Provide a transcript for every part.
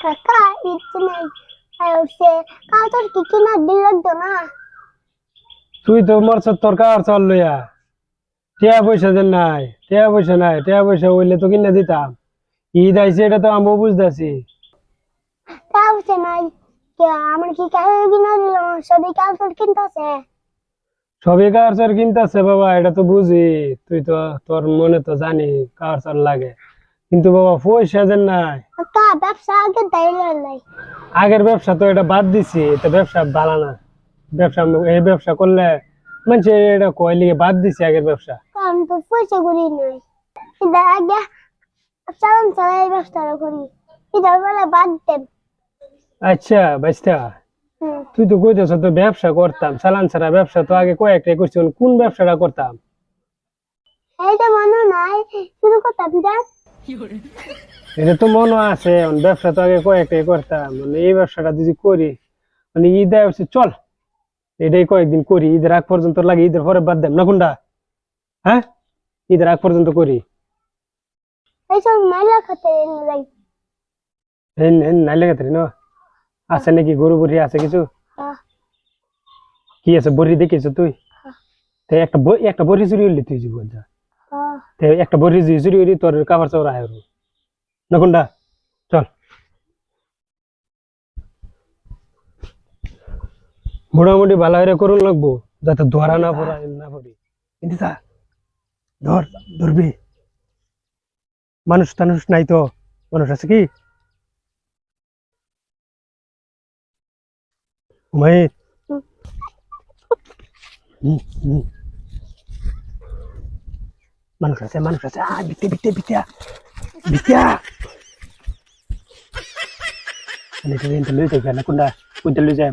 কাকা ইচ্ছে নাই সে কাউটার কি কিনা দিল লাগতো না তুই তো মরছ তোর কার চল লইয়া টিয়া পয়সা দেন নাই টিয়া পয়সা নাই টিয়া পয়সা হইলে তো কিনে দিতাম ঈদ আইছে এটা তো আমিও বুঝতেছি তাও সে নাই আমার কি কাউ কিনা দিল সবই কাউটার কিনতেছে সবই কার চর কিনতেছে বাবা এটা তো বুঝি তুই তো তোর মনে তো জানি কার চর লাগে কিন্তু বাবা পয়সা দেন নাই কাকা ব্যবসা আগে দাইলে নাই আগের ব্যবসা তো এটা বাদ দিছি এটা ব্যবসা ভালো না ব্যবসা এই ব্যবসা করলে মানুষ এটা কয় লিগে বাদ দিছি আগের ব্যবসা কারণ তো পয়সা করি নাই এটা আগে চালান চালাই ব্যবসাটা করি এটা বলে বাদ দেন আচ্ছা বাইস্তা তুই তো কইতেছ তো ব্যবসা করতাম চালান ছাড়া ব্যবসা তো আগে কয়েকটাই করছি কোন ব্যবসাটা করতাম এইটা মনে নাই শুরু করতাম দেখ এটা তো মনে আছে ব্যবসা তো আগে কয়েকটাই করতাম মানে এই ব্যবসাটা যদি করি মানে ঈদ হচ্ছে চল এটাই কয়েকদিন করি ঈদের আগ পর্যন্ত লাগে ঈদের পরে বাদ দেব না কোনটা হ্যাঁ ঈদের আগ পর্যন্ত করি এইসব মাইলা খেতে নাই নাই লেগে না আছে নাকি গরু বড়ি আছে কিছু কি আছে বড়ি দেখিস তুই একটা বড়ি চুরি হইলি তুই জীবন যা একটা বড়ি চুরি হইলি তোর কাপড় চাপড় আয় না কোনটা চল মোটামুটি ভালো হয়ে করুন লাগবো যাতে ধরা না পড়ি কিন্তু ধরবি মানুষ টানুষ নাই তো মানুষ আছে কি উমাইর মানুষ আছে বিতে বিতে বিতে বিতে লই যাই না কোনটা কোনটা লই যাই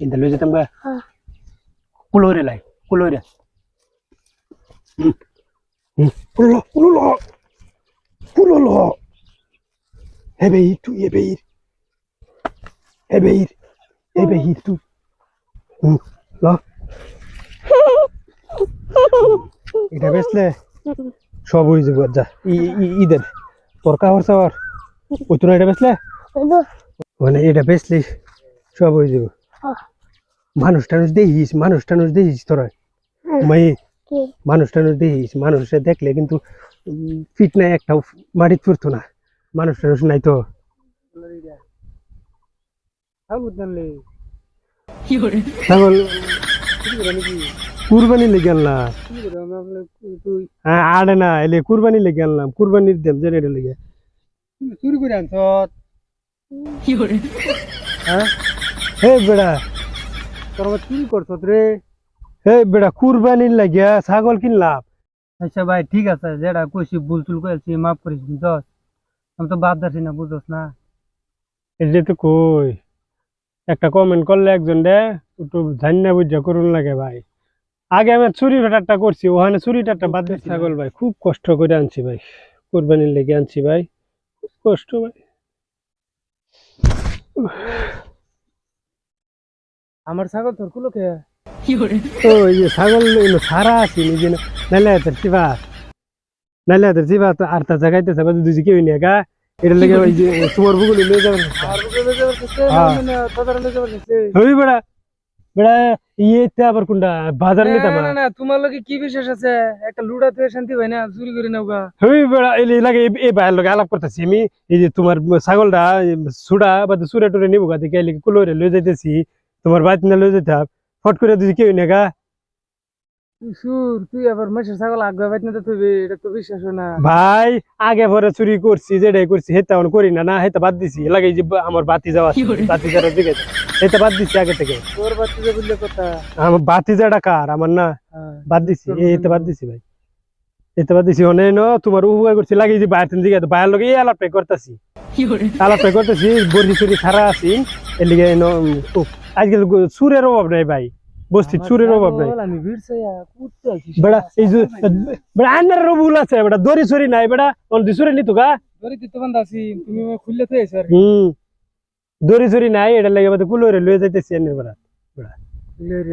Inta luz tambah. Kulore lai, kulore. Kulolo. Hebe itu, hebe itu. Lo. Ida besle. সব হয়ে যাবে যা ঈদের তোর কাপড় চাপড় ওই তোর এটা বেচলে মানে এটা বেচলে সব হয়ে যাবে মানুষ টানুষ দেখিস তোরা মাই মানুষ টানুষ দেখিস মানুষে দেখলে কিন্তু ফিট নাই একটা মাটিত পড়তো না মানুষ টানুষ নাই তো ছাগল কুরবানি লেগে আনলাম হ্যাঁ আড়ে না এলে কুরবানি লেগে আনলাম কুরবানির দেব যে রেটে লেগে চুরি করে আনছ হ্যাঁ হে বেড়া তোর চুরি করছ রে হে বেড়া কুরবানির লাগিয়া ছাগল কিনলাম আচ্ছা ভাই ঠিক আছে যেটা কইছি ভুল টুল করেছি মাফ করিস বুঝছস আমি তো বাদ দাসি না বুঝছস না এটা তো কই একটা কমেন্ট করলে একজন রে একটু জান্না বুঝা করুন লাগে ভাই আগে আমি চুরি ফাটারটা করছি ওখানে চুরিটারটা বাদ দিয়ে ছাগল ভাই খুব কষ্ট করে আনছি ভাই কুরবানির লেগে আনছি ভাই খুব কষ্ট ভাই আমার ছাগল তোর কুলোকে ও এই ছাগল সারা আছি নিজে নাইলে জিবা তো আর তা জায়গাতে ছাগল দুজি কেউ নিয়ে গা এটা লেগে ওই যে তোমার বুগুলি লয়ে যাবেন হই বেড়া বেড়া ইয়েতে আবার কোনটা বাজার নিতাম না তোমার লগে কি বিশেষ আছে একটা লুডা তুই শান্তি ভাই না চুরি করে নাওগা হই বেড়া এই লাগে এই ভাইয়ের লগে আলাপ করতেছি আমি এই যে তোমার ছাগলটা সুড়া বা সুরে টুরে নিবো গা দেখে কুলোরে লয়ে যাইতেছি তোমার বাড়িতে না লয়ে যেতে ফট করে দুজি কেউ নিয়ে গা সুর তুই আবার মাসের ছাগল আগে বাইত না তুই এটা তো বিশ্বাস হয় না ভাই আগে পরে চুরি করছি যেটাই করছি হেতা করি না হেতা বাদ দিছি লাগে যে আমার বাতি যাওয়া বাতি যাওয়ার দিকে হেতা বাদ দিছি আগে থেকে তোর বাতি যা বললে কথা আমার বাতি যাটা কার আমার না বাদ দিছি এতে বাদ দিছি ভাই এতে বাদ দিছি অনেক তোমার উপকার করছি লাগে যে বাইরের দিকে বাইরের লগে এই আলাপটাই করতেছি বড়ি চুরি ছাড়া আছি এর লিগে আজকাল সুরের অভাব নাই ভাই বস্তির চুরের অভাব নাই বেড়া এই যে বেড়া আন্নার রবুল আছে বেড়া দড়ি চুরি নাই বেড়া অন দি চুরি নিতো গা দড়ি দিতে বান্ধা আছি তুমি খুললে তো এসে দড়ি চড়ি নাই এটা লাগে বাদে কুলোরে লয়ে যাইতেছি এনের বেড়া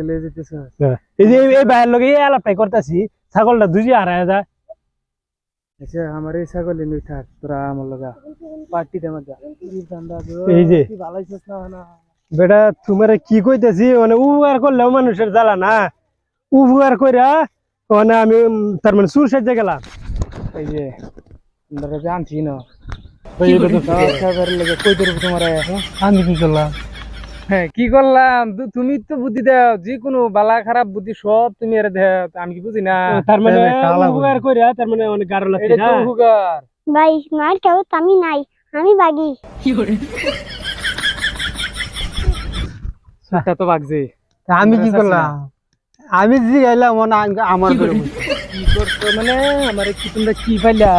লে যেতেছ এই যে এই বাইরের লগে এই আলাপটাই করতেছি ছাগলটা দুজি হারায় যায় আচ্ছা আমার এই ছাগল নিয়ে থাক তোরা আমার লগা পার্টিতে মজা এই যে কি ভালো হইছিস না বেটা তোমার কি কইতেছি মানে উপকার করলেও মানুষের জ্বালা না উপকার কইরা মানে আমি তার মানে সুর সাজে গেলাম এই যে আমরা জানছি না আমি কি করলাম হ্যাঁ কি করলাম তুমি তো বুদ্ধি দাও যে কোনো বালা খারাপ বুদ্ধি সব তুমি এর দাও আমি কি বুঝি না তার মানে উপকার কইরা তার মানে অনেক গাঢ় লাগছে এটা না তো উপকার ভাই মার কেউ আমি নাই আমি বাগি সেটা তো বাগছে আমি কি করলাম আমি জি গাইলাম মানে আমার করে কি করছো মানে আমারে কি তোমরা কি পাইলা